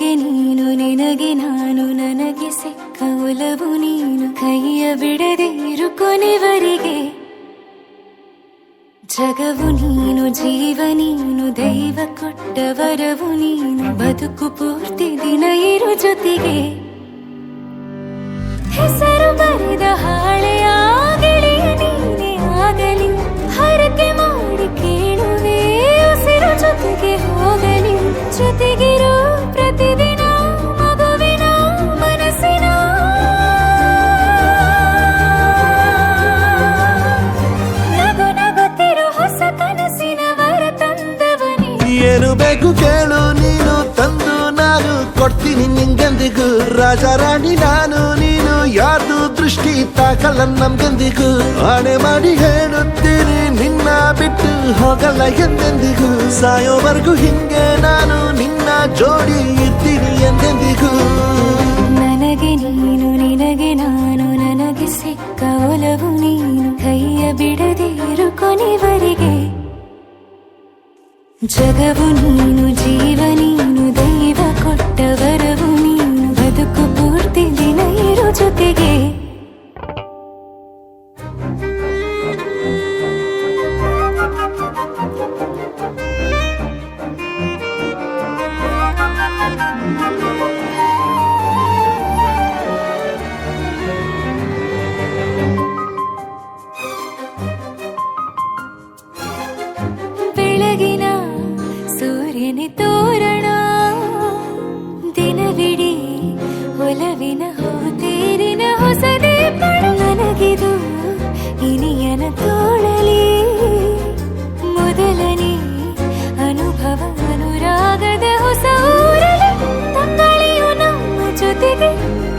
ನನಗೆ ನೀನು ನಿನಗೆ ನಾನು ನನಗೆ ಸಿಕ್ಕ ಒಲವು ನೀನು ಕೈಯ ಬಿಡದೆ ಇರು ಕೊನೆವರೆಗೆ ಜಗವು ನೀನು ಜೀವ ನೀನು ದೈವ ಕೊಟ್ಟ ವರವು ನೀನು ಬದುಕು ಪೂರ್ತಿ ದಿನ ಇರು ಜೊತೆಗೆ ಹೆಸರು ಬರೆದ ಹಾಳೆಯ ಗೆಳೆಯ ನೀನೇ ಆಗಲಿ ಹರಕೆ ಮಾಡಿ ಕೇಳುವೆ ಉಸಿರು ಜೊತೆಗೆ ಹೋಗಲಿ ಜೊತೆಗಿರೋ ಪ್ರತಿದಿನ ಮಗುವಿನ ಮನಸ್ಸಿನ ನಗು ನಗುತ್ತಿರೋ ಹೊಸ ಕನಸಿನ ವರ ತಂದವನೇ ಏನು ಬೇಕು ಕೇಳು ನೀನು ತಂದು ನಾನು ಕೊಡ್ತೀನಿ ನಿಂಗೆಂದಿಗೂ ರಾಜ ರಾಣಿ ನಾನು ನೀನು ಯಾರ್ದು ದೃಷ್ಟಿ ತಾಕಲ್ಲ ನಮ್ಗೆಂದಿಗೂ ಆಣೆ ಮಾಡಿ ಹೇಳುತ್ತೀನಿ ನಿನ್ನ ಬಿಟ್ಟು ಹೋಗಲ್ಲ ಎಂದೆಂದಿಗೂ ಸಾಯೋವರೆಗೂ ಹಿಂಗೆ ನಾನು ನಿನ್ನ ಜೋಡಿ ಇದ್ದೀನಿ ಎಂದೆಂದಿಗೂ ನನಗೆ ನೀನು ನಿನಗೆ ನಾನು ನನಗೆ ಸಿಕ್ಕ ಒಲವು ನೀನು ಕೈಯ ಬಿಡದೆ ಇರು ಕೊನೆವರೆಗೆ ಜಗವು ನೀನು ಜೀವ ನೀನು ದೈವ ಕೊಟ್ಟ ವರವು ನೀನು ಬದುಕು ಪೂರ್ತಿ ದಿನ ಇರು ಜೊತೆಗೆ ಬೆಳಗಿನ ಸೂರ್ಯನ ತೋರಣ ದಿನವಿಡೀ ಒಲವಿನ ಹೋತೇರಿನ ಹೊಸದೇ ಪಡ ನನಗಿದು ಇನಿಯನ ತೋಳಲಿ ಮೊದಲನೇ ಅನುಭವ ಅನುರಾಗದ ಹೊಸ ಊರಲಿ ತಂಗಳಿಯು ನಮ್ಮ ಜೊತೆಗೆ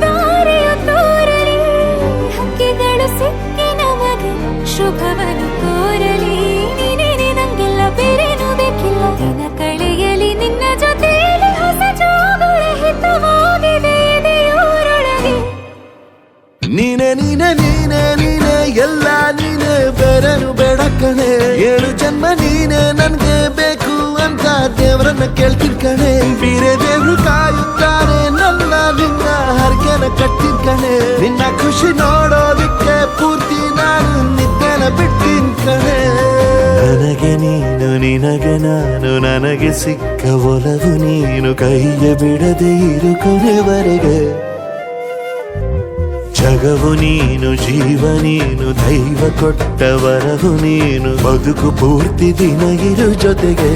ತಾರೆಯು ತೋರಲಿ ಹಕ್ಕಿಗಳು ಸಿಕ್ಕಿ ನಮಗೆ ಶುಭವನ್ನು ಕೋರಲಿ ಬೇರೇನು ಬೇಕಿಲ್ಲ ದಿನ ಕಳೆಯಲಿ ನಿನ್ನ ಜೊತೆಯಲ್ಲಿ ಹೊಸ ಜೋಗುಳ ಹಿತವಾಗಿದೆ ದೇವರೊಳಗೆ ನೀನೆ ನೀನೆ ನೀನೆ ನೀನೆ ಎಲ್ಲ ನೀನೆ ಬೇರೆನು ಬೇಡ ಕಣೆ 7 ಜನ್ಮ ನೀನೆ ನನ್ಗೆ ಬೇಕು ಅಂತ ದೇವರನ್ನ ಕೇಳ್ತೀನಿ ಕಣೆ ಬೇರೆ ದೇವ್ರು ಕಾಯುತ್ತಾರೆ ನನ್ನ ನಿನ್ನ ಹರಕೆನ ಕಟ್ತೀನಿ ಕಣೆ ನಿನ್ನ ಖುಷಿ ನೋಡೋದಿಕ್ಕೆ ಪೂರ್ತಿ ನಾನು ನಿದ್ದೆನ ಬಿಡ್ತೀನಿ ಕಣೆ ನನಗೆ ನೀನು ನಿನಗೆ ನಾನು ನನಗೆ ಸಿಕ್ಕ ಒಲವು ನೀನು ಕೈಯ ಬಿಡದೆ ಇರು ಕೊನೆವರೆಗೆ ಜಗವು ನೀನು ಜೀವ ನೀನು ದೈವ ಕೊಟ್ಟ ವರವು ನೀನು ಬದುಕು ಪೂರ್ತಿ ದಿನ ಇರು ಜೊತೆಗೆ